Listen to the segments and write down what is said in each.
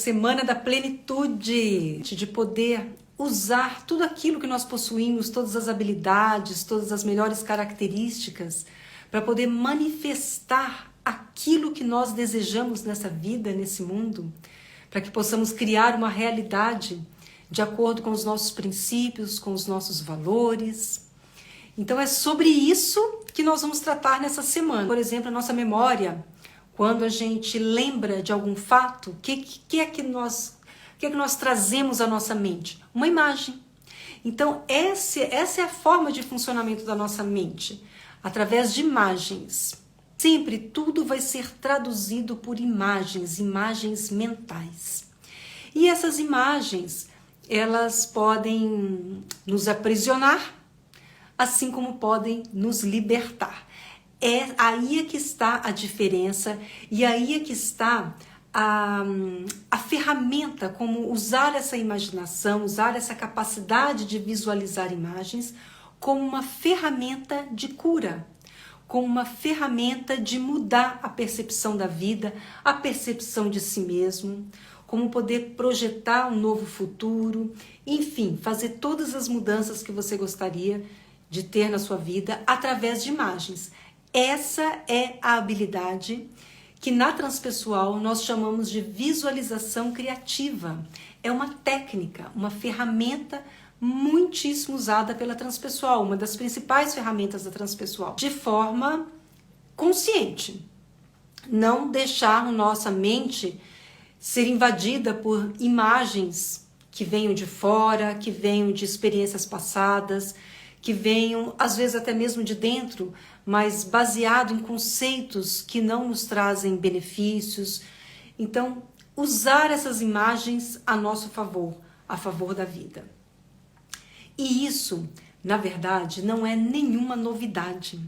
semana da plenitude, de poder usar tudo aquilo que nós possuímos, todas as habilidades, todas as melhores características, para poder manifestar aquilo que nós desejamos nessa vida, nesse mundo, para que possamos criar uma realidade de acordo com os nossos princípios, com os nossos valores. Então é sobre isso que nós vamos tratar nessa semana. Por exemplo, a nossa memória, quando a gente lembra de algum fato, o que é que nós trazemos à nossa mente? Uma imagem. Então essa é a forma de funcionamento da nossa mente, através de imagens. Sempre tudo vai ser traduzido por imagens, imagens mentais. E essas imagens, elas podem nos aprisionar, assim como podem nos libertar. É aí que está a diferença e aí é que está a ferramenta, como usar essa imaginação, usar essa capacidade de visualizar imagens como uma ferramenta de cura, como uma ferramenta de mudar a percepção da vida, a percepção de si mesmo, como poder projetar um novo futuro, enfim, fazer todas as mudanças que você gostaria de ter na sua vida através de imagens. Essa é a habilidade que na transpessoal nós chamamos de visualização criativa. É uma técnica, uma ferramenta muitíssimo usada pela transpessoal, uma das principais ferramentas da transpessoal, de forma consciente. Não deixar a nossa mente ser invadida por imagens que venham de fora, que venham de experiências passadas, que venham, às vezes até mesmo de dentro, mas baseado em conceitos que não nos trazem benefícios. Então, usar essas imagens a nosso favor, a favor da vida. E isso, na verdade, não é nenhuma novidade.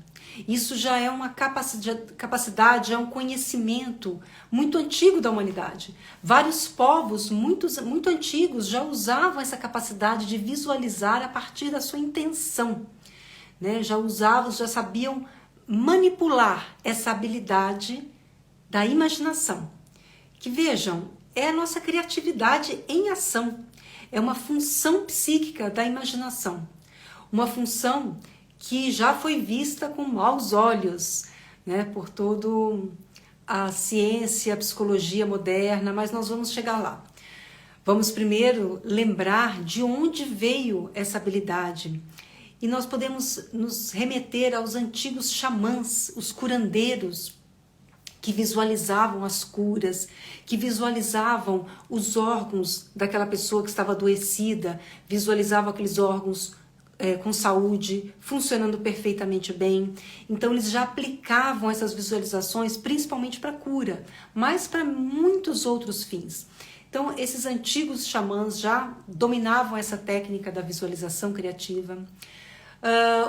Isso já é uma capacidade, é um conhecimento muito antigo da humanidade. Vários povos muito antigos já usavam essa capacidade de visualizar a partir da sua intenção, né? Já sabiam manipular essa habilidade da imaginação. Que vejam, é a nossa criatividade em ação. É uma função psíquica da imaginação. Uma função que já foi vista com maus olhos, né, por toda a ciência, a psicologia moderna, mas nós vamos chegar lá. Vamos primeiro lembrar de onde veio essa habilidade. E nós podemos nos remeter aos antigos xamãs, os curandeiros, que visualizavam as curas, que visualizavam os órgãos daquela pessoa que estava adoecida, visualizavam aqueles órgãos com saúde, funcionando perfeitamente bem. Então eles já aplicavam essas visualizações principalmente para cura, mas para muitos outros fins. Então esses antigos xamãs já dominavam essa técnica da visualização criativa.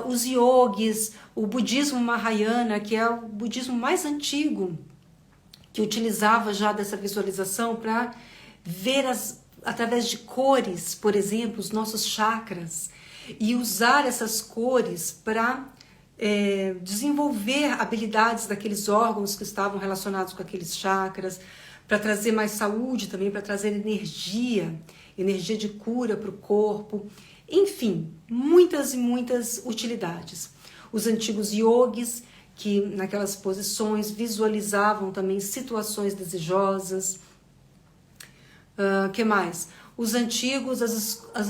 Os yogis, o budismo Mahayana, que é o budismo mais antigo, que utilizava já dessa visualização para ver através de cores, por exemplo, os nossos chakras, e usar essas cores para desenvolver habilidades daqueles órgãos que estavam relacionados com aqueles chakras, para trazer mais saúde também, para trazer energia de cura para o corpo. Enfim, muitas e muitas utilidades. Os antigos yogis, que naquelas posições visualizavam também situações desejosas. Que mais? As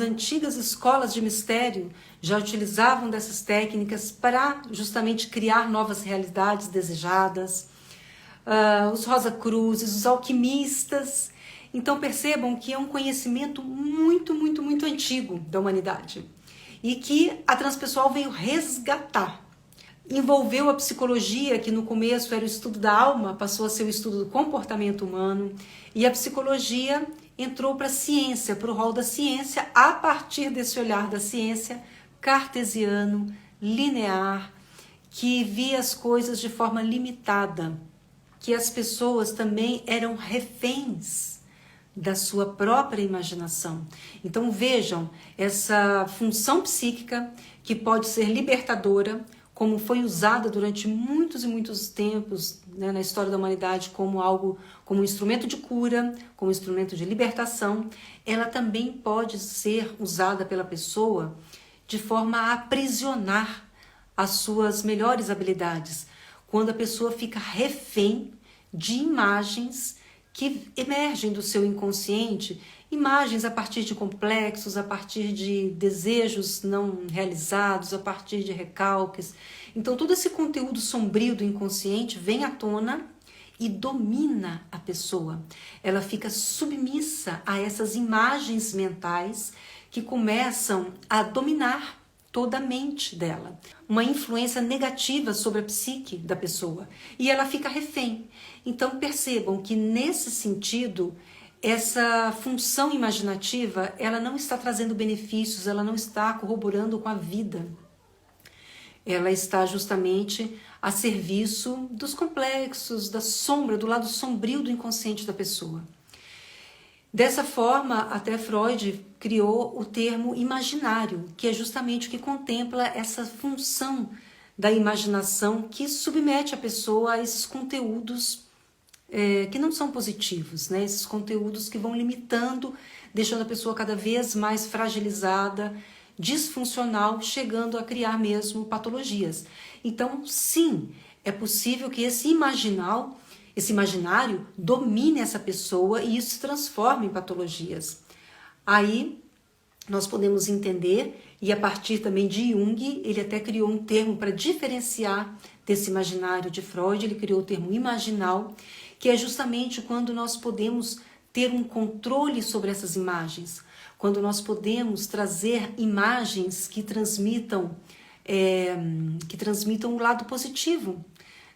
antigas escolas de mistério já utilizavam dessas técnicas para justamente criar novas realidades desejadas. Os Rosa-Cruzes, os alquimistas. Então percebam que é um conhecimento muito, muito, muito antigo da humanidade e que a transpessoal veio resgatar. Envolveu a psicologia, que no começo era o estudo da alma, passou a ser o estudo do comportamento humano, e a psicologia entrou para a ciência, para o rol da ciência, a partir desse olhar da ciência cartesiano, linear, que via as coisas de forma limitada, que as pessoas também eram reféns da sua própria imaginação. Então vejam, essa função psíquica que pode ser libertadora, como foi usada durante muitos e muitos tempos, né, na história da humanidade como algo, como um instrumento de cura, como um instrumento de libertação, ela também pode ser usada pela pessoa de forma a aprisionar as suas melhores habilidades, quando a pessoa fica refém de imagens que emergem do seu inconsciente, imagens a partir de complexos, a partir de desejos não realizados, a partir de recalques. Então todo esse conteúdo sombrio do inconsciente vem à tona e domina a pessoa. Ela fica submissa a essas imagens mentais que começam a dominar toda a mente dela. Uma influência negativa sobre a psique da pessoa. E ela fica refém. Então percebam que nesse sentido, essa função imaginativa, ela não está trazendo benefícios, ela não está corroborando com a vida. Ela está justamente a serviço dos complexos, da sombra, do lado sombrio do inconsciente da pessoa. Dessa forma, até Freud criou o termo imaginário, que é justamente o que contempla essa função da imaginação que submete a pessoa a esses conteúdos que não são positivos, né? Esses conteúdos que vão limitando, deixando a pessoa cada vez mais fragilizada, disfuncional, chegando a criar mesmo patologias. Então, sim, é possível que esse imaginário domine essa pessoa e isso se transforme em patologias. Aí nós podemos entender, e a partir também de Jung, ele até criou um termo para diferenciar desse imaginário de Freud, ele criou o termo imaginal, que é justamente quando nós podemos ter um controle sobre essas imagens, quando nós podemos trazer imagens que transmitam o lado positivo,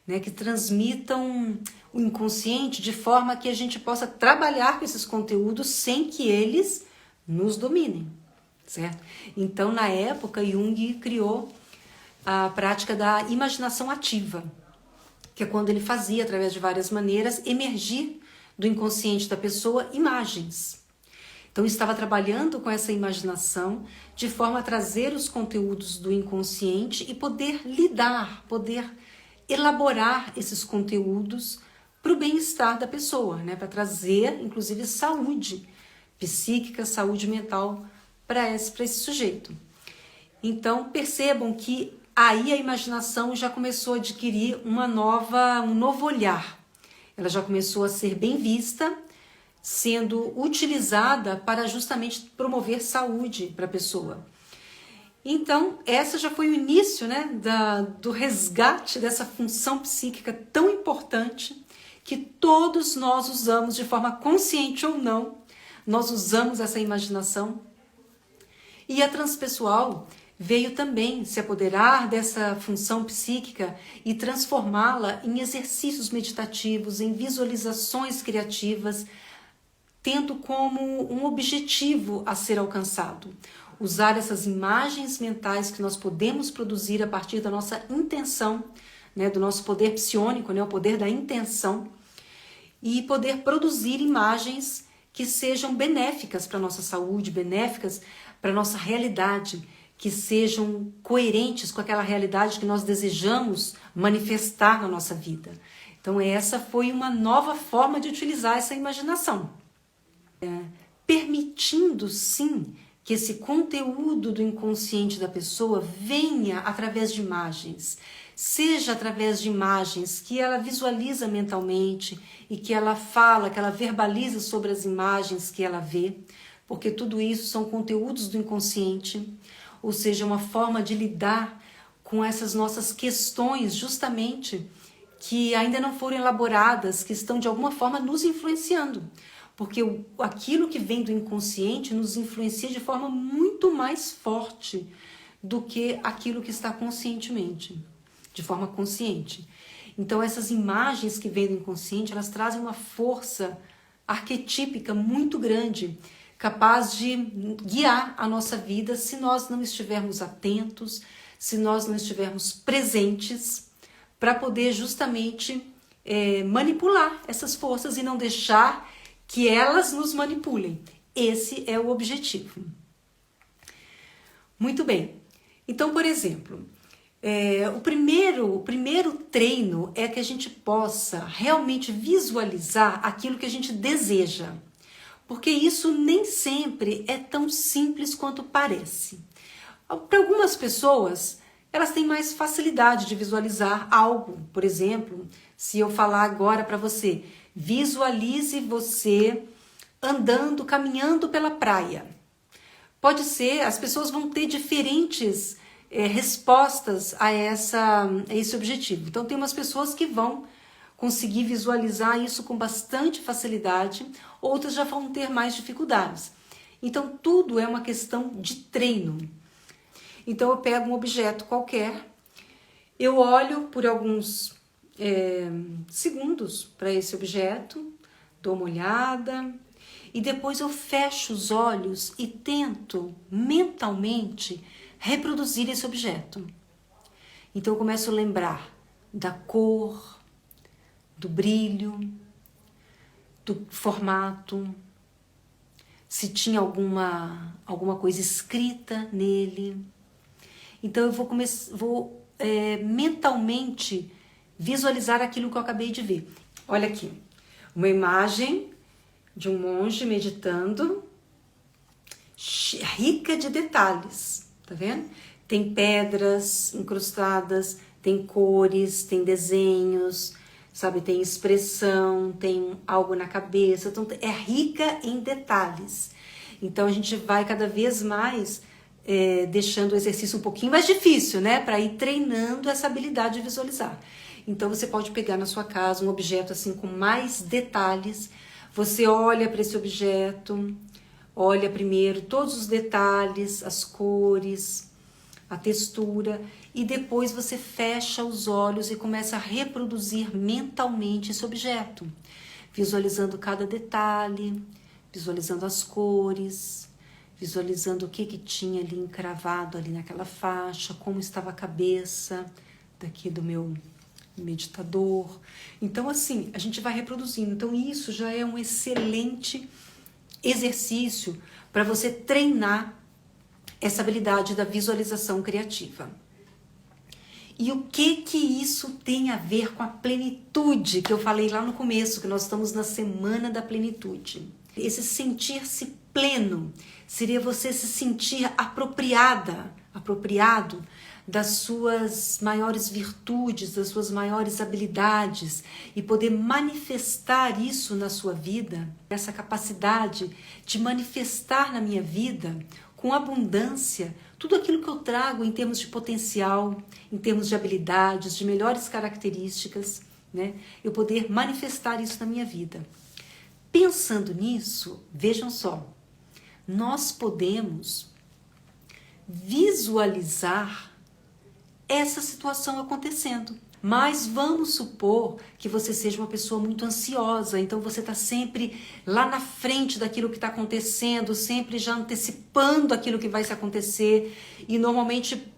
né, que transmitam o inconsciente de forma que a gente possa trabalhar com esses conteúdos sem que eles nos dominem, certo? Então, na época, Jung criou a prática da imaginação ativa, que é quando ele fazia, através de várias maneiras, emergir do inconsciente da pessoa imagens. Então, estava trabalhando com essa imaginação de forma a trazer os conteúdos do inconsciente e poder lidar, poder elaborar esses conteúdos para o bem-estar da pessoa, né? Para trazer, inclusive, saúde psíquica, saúde mental para esse sujeito. Então, percebam que aí a imaginação já começou a adquirir um novo olhar. Ela já começou a ser bem vista, sendo utilizada para justamente promover saúde para a pessoa. Então, essa já foi o início, né, do resgate dessa função psíquica tão importante que todos nós usamos de forma consciente ou não, nós usamos essa imaginação. E a transpessoal veio também se apoderar dessa função psíquica e transformá-la em exercícios meditativos, em visualizações criativas, tendo como um objetivo a ser alcançado. Usar essas imagens mentais que nós podemos produzir a partir da nossa intenção, né, do nosso poder psiônico, né, o poder da intenção, e poder produzir imagens que sejam benéficas para a nossa saúde, benéficas para a nossa realidade, que sejam coerentes com aquela realidade que nós desejamos manifestar na nossa vida. Então essa foi uma nova forma de utilizar essa imaginação. Permitindo sim que esse conteúdo do inconsciente da pessoa venha através de imagens, seja através de imagens que ela visualiza mentalmente e que ela fala, que ela verbaliza sobre as imagens que ela vê, porque tudo isso são conteúdos do inconsciente, ou seja, uma forma de lidar com essas nossas questões justamente que ainda não foram elaboradas, que estão de alguma forma nos influenciando. Porque aquilo que vem do inconsciente nos influencia de forma muito mais forte do que aquilo que está conscientemente, de forma consciente. Então essas imagens que vêm do inconsciente, elas trazem uma força arquetípica muito grande, capaz de guiar a nossa vida se nós não estivermos atentos, se nós não estivermos presentes, para poder justamente manipular essas forças e não deixar que elas nos manipulem. Esse é o objetivo. Muito bem. Então, por exemplo, O primeiro treino é que a gente possa realmente visualizar aquilo que a gente deseja. Porque isso nem sempre é tão simples quanto parece. Para algumas pessoas, elas têm mais facilidade de visualizar algo. Por exemplo, se eu falar agora para você, visualize você andando, caminhando pela praia. Pode ser, as pessoas vão ter diferentes respostas a esse objetivo. Então, tem umas pessoas que vão conseguir visualizar isso com bastante facilidade, outras já vão ter mais dificuldades. Então, tudo é uma questão de treino. Então, eu pego um objeto qualquer, eu olho por alguns segundos para esse objeto, dou uma olhada e depois eu fecho os olhos e tento mentalmente reproduzir esse objeto. Então, eu começo a lembrar da cor, do brilho, do formato, se tinha alguma coisa escrita nele. Então eu vou mentalmente visualizar aquilo que eu acabei de ver. Olha aqui, uma imagem de um monge meditando, rica de detalhes, tá vendo? Tem pedras incrustadas, tem cores, tem desenhos, sabe, tem expressão, tem algo na cabeça, então é rica em detalhes. Então a gente vai cada vez mais deixando o exercício um pouquinho mais difícil, né, para ir treinando essa habilidade de visualizar. Então você pode pegar na sua casa um objeto assim com mais detalhes, você olha para esse objeto, olha primeiro todos os detalhes, as cores, a textura, e depois você fecha os olhos e começa a reproduzir mentalmente esse objeto, visualizando cada detalhe, visualizando as cores, visualizando o que tinha ali encravado ali naquela faixa, como estava a cabeça daqui do meu meditador. Então assim, a gente vai reproduzindo. Então isso já é um excelente exercício para você treinar essa habilidade da visualização criativa. E o que isso tem a ver com a plenitude que eu falei lá no começo, que nós estamos na semana da plenitude? Esse sentir-se pleno seria você se sentir apropriado das suas maiores virtudes, das suas maiores habilidades e poder manifestar isso na sua vida, essa capacidade de manifestar na minha vida com abundância tudo aquilo que eu trago em termos de potencial, em termos de habilidades, de melhores características, né? Eu poder manifestar isso na minha vida. Pensando nisso, vejam só, nós podemos visualizar essa situação acontecendo. Mas vamos supor que você seja uma pessoa muito ansiosa, então você está sempre lá na frente daquilo que está acontecendo, sempre já antecipando aquilo que vai se acontecer e normalmente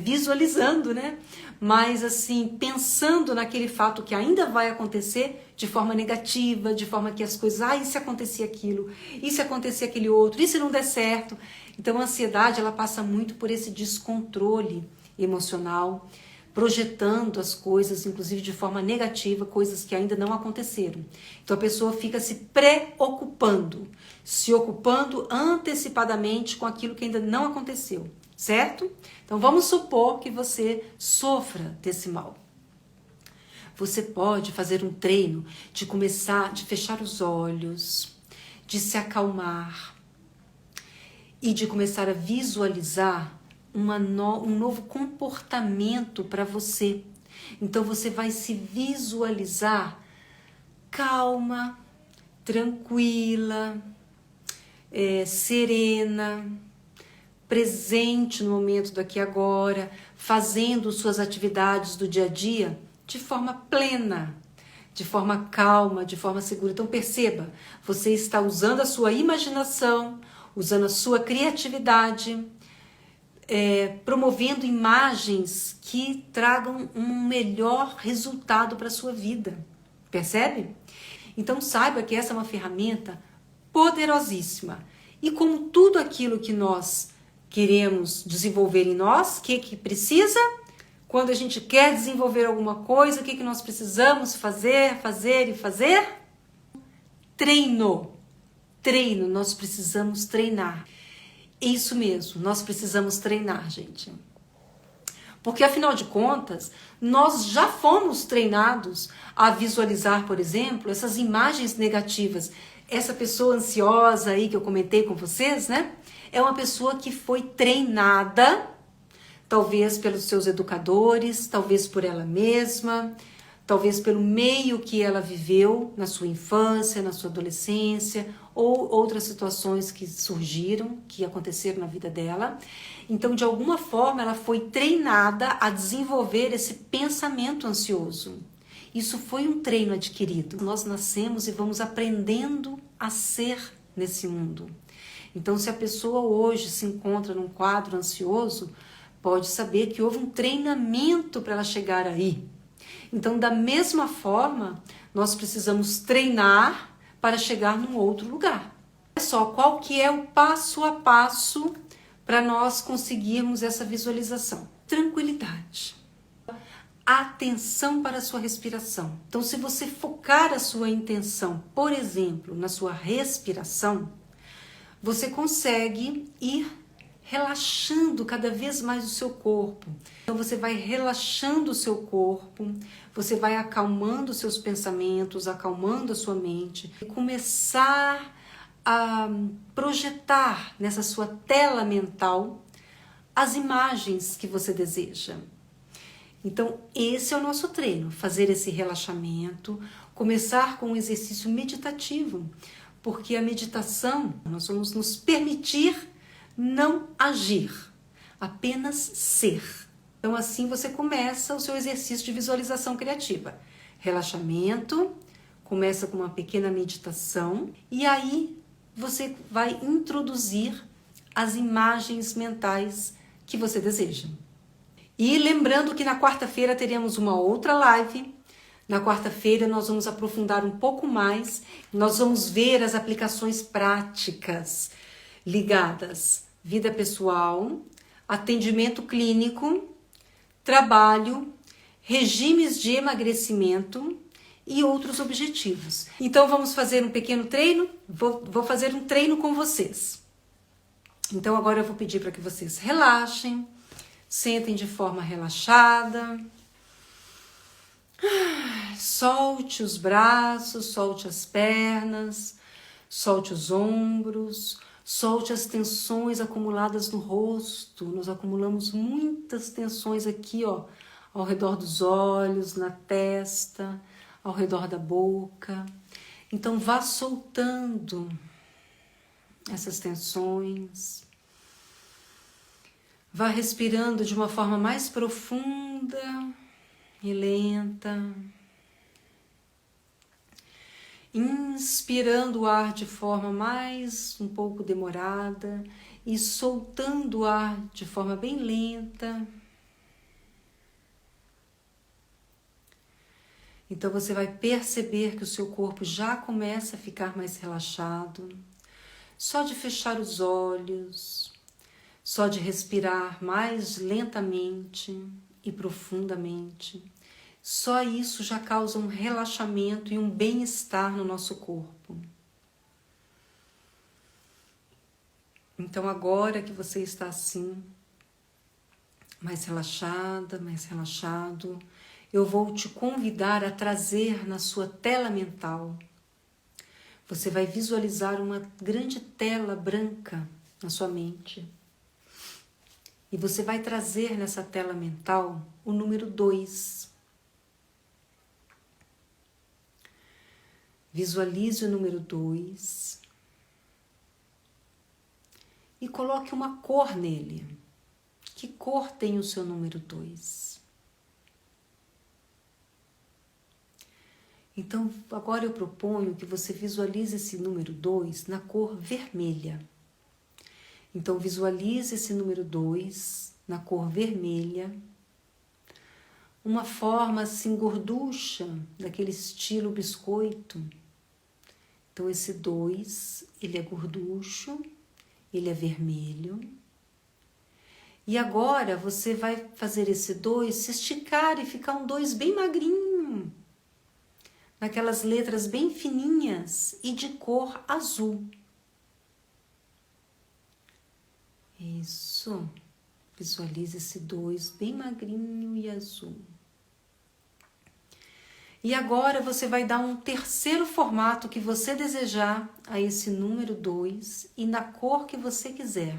visualizando, né? Mas assim, pensando naquele fato que ainda vai acontecer de forma negativa, de forma que as coisas, e se acontecer aquilo, e se acontecer aquele outro, e se não der certo? Então a ansiedade, ela passa muito por esse descontrole emocional, projetando as coisas, inclusive de forma negativa, coisas que ainda não aconteceram. Então a pessoa fica se preocupando, se ocupando antecipadamente com aquilo que ainda não aconteceu, certo? Então vamos supor que você sofra desse mal. Você pode fazer um treino de começar, de fechar os olhos, de se acalmar e de começar a visualizar um novo comportamento para você. Então você vai se visualizar calma, tranquila, serena, presente no momento daqui e agora, fazendo suas atividades do dia a dia de forma plena, de forma calma, de forma segura. Então perceba, você está usando a sua imaginação, usando a sua criatividade, promovendo imagens que tragam um melhor resultado para a sua vida. Percebe? Então saiba que essa é uma ferramenta poderosíssima. E como tudo aquilo que nós queremos desenvolver em nós, o que precisa? Quando a gente quer desenvolver alguma coisa, o que nós precisamos fazer, fazer e fazer? Treino. Treino, nós precisamos treinar. Isso mesmo, nós precisamos treinar, gente. Porque, afinal de contas, nós já fomos treinados a visualizar, por exemplo, essas imagens negativas. Essa pessoa ansiosa aí que eu comentei com vocês, né? É uma pessoa que foi treinada, talvez pelos seus educadores, talvez por ela mesma, talvez pelo meio que ela viveu na sua infância, na sua adolescência, ou outras situações que surgiram, que aconteceram na vida dela. Então, de alguma forma, ela foi treinada a desenvolver esse pensamento ansioso. Isso foi um treino adquirido. Nós nascemos e vamos aprendendo a ser nesse mundo. Então, se a pessoa hoje se encontra num quadro ansioso, pode saber que houve um treinamento para ela chegar aí. Então, da mesma forma, nós precisamos treinar para chegar num outro lugar. Olha só, qual que é o passo a passo para nós conseguirmos essa visualização? Tranquilidade. Atenção para a sua respiração. Então, se você focar a sua intenção, por exemplo, na sua respiração, você consegue ir relaxando cada vez mais o seu corpo. Então você vai relaxando o seu corpo, você vai acalmando os seus pensamentos, acalmando a sua mente e começar a projetar nessa sua tela mental as imagens que você deseja. Então esse é o nosso treino, fazer esse relaxamento, começar com um exercício meditativo, porque a meditação, nós vamos nos permitir não agir, apenas ser. Então assim você começa o seu exercício de visualização criativa. Relaxamento, começa com uma pequena meditação e aí você vai introduzir as imagens mentais que você deseja. E lembrando que na quarta-feira teremos uma outra live. Na quarta-feira nós vamos aprofundar um pouco mais, nós vamos ver as aplicações práticas ligadas à vida pessoal, atendimento clínico, trabalho, regimes de emagrecimento e outros objetivos. Então vamos fazer um pequeno treino, vou fazer um treino com vocês. Então agora eu vou pedir para que vocês relaxem, sentem de forma relaxada. Solte os braços, solte as pernas, solte os ombros, solte as tensões acumuladas no rosto. Nós acumulamos muitas tensões aqui, ó, ao redor dos olhos, na testa, ao redor da boca. Então vá soltando essas tensões. Vá respirando de uma forma mais profunda e lenta, inspirando o ar de forma mais um pouco demorada e soltando o ar de forma bem lenta. Então você vai perceber que o seu corpo já começa a ficar mais relaxado, só de fechar os olhos, só de respirar mais lentamente e profundamente. Só isso já causa um relaxamento e um bem-estar no nosso corpo. Então agora que você está assim, mais relaxada, mais relaxado, eu vou te convidar a trazer na sua tela mental. Você vai visualizar uma grande tela branca na sua mente. E você vai trazer nessa tela mental o número 2. Visualize o número 2 e coloque uma cor nele. Que cor tem o seu número 2? Então, agora eu proponho que você visualize esse número 2 na cor vermelha. Então, visualize esse número 2 na cor vermelha. Uma forma assim gorducha, daquele estilo biscoito. Então esse 2, ele é gorducho, ele é vermelho. E agora você vai fazer esse 2 se esticar e ficar um 2 bem magrinho, naquelas letras bem fininhas e de cor azul. Isso. Visualize esse 2 bem magrinho e azul. E agora você vai dar um terceiro formato que você desejar a esse número 2 e na cor que você quiser.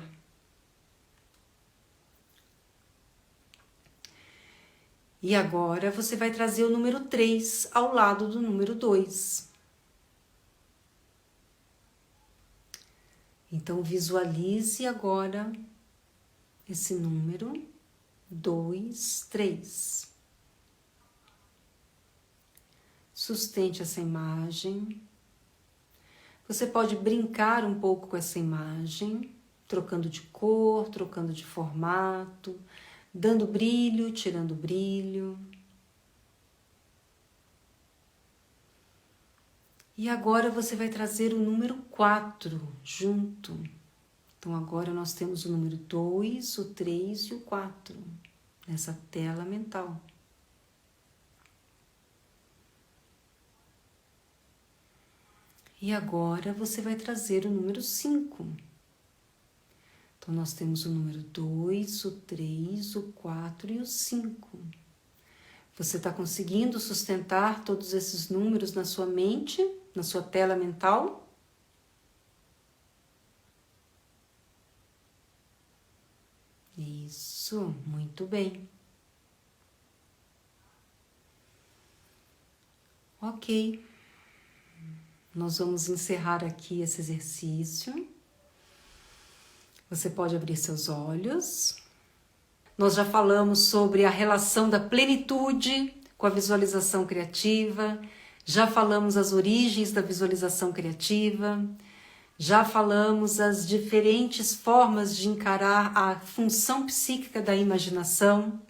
E agora você vai trazer o número 3 ao lado do número 2. Então visualize agora esse número 2, 3. Sustente essa imagem. Você pode brincar um pouco com essa imagem, trocando de cor, trocando de formato, dando brilho, tirando brilho. E agora você vai trazer o número 4 junto. Então agora nós temos o número 2, o 3 e o 4 nessa tela mental. E agora você vai trazer o número 5. Então, nós temos o número 2, o 3, o 4 e o 5. Você está conseguindo sustentar todos esses números na sua mente, na sua tela mental? Isso, muito bem. Ok. Nós vamos encerrar aqui esse exercício. Você pode abrir seus olhos. Nós já falamos sobre a relação da plenitude com a visualização criativa, já falamos as origens da visualização criativa, já falamos as diferentes formas de encarar a função psíquica da imaginação.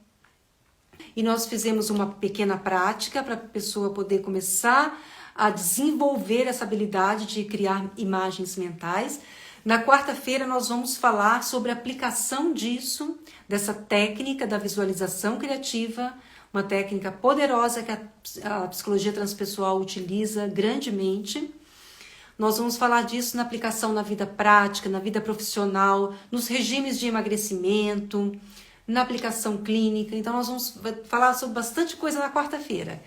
E nós fizemos uma pequena prática para a pessoa poder começar a desenvolver essa habilidade de criar imagens mentais. Na quarta-feira nós vamos falar sobre a aplicação disso, dessa técnica da visualização criativa, uma técnica poderosa que a psicologia transpessoal utiliza grandemente. Nós vamos falar disso na aplicação na vida prática, na vida profissional, nos regimes de emagrecimento, na aplicação clínica. Então nós vamos falar sobre bastante coisa na quarta-feira.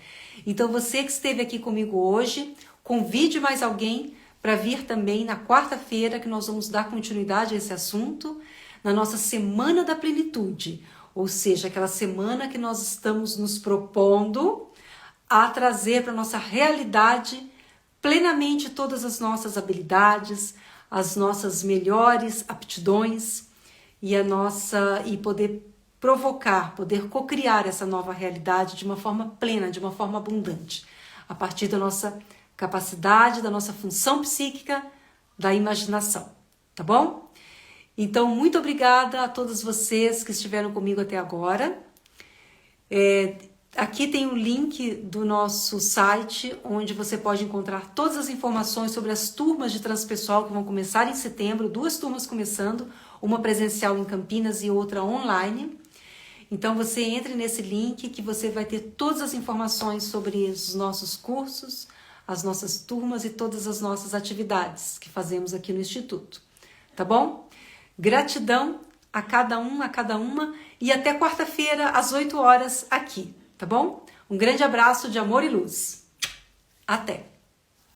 Então você que esteve aqui comigo hoje, convide mais alguém para vir também na quarta-feira, que nós vamos dar continuidade a esse assunto, na nossa Semana da Plenitude, ou seja, aquela semana que nós estamos nos propondo a trazer para a nossa realidade plenamente todas as nossas habilidades, as nossas melhores aptidões e poder provocar, poder cocriar essa nova realidade de uma forma plena, de uma forma abundante, a partir da nossa capacidade, da nossa função psíquica, da imaginação, tá bom? Então, muito obrigada a todos vocês que estiveram comigo até agora. Aqui tem o link do nosso site, onde você pode encontrar todas as informações sobre as turmas de transpessoal que vão começar em setembro, 2 turmas começando, uma presencial em Campinas e outra online. Então você entre nesse link que você vai ter todas as informações sobre os nossos cursos, as nossas turmas e todas as nossas atividades que fazemos aqui no Instituto, tá bom? Gratidão a cada um, a cada uma, e até quarta-feira às 8 horas aqui, tá bom? Um grande abraço de amor e luz. Até!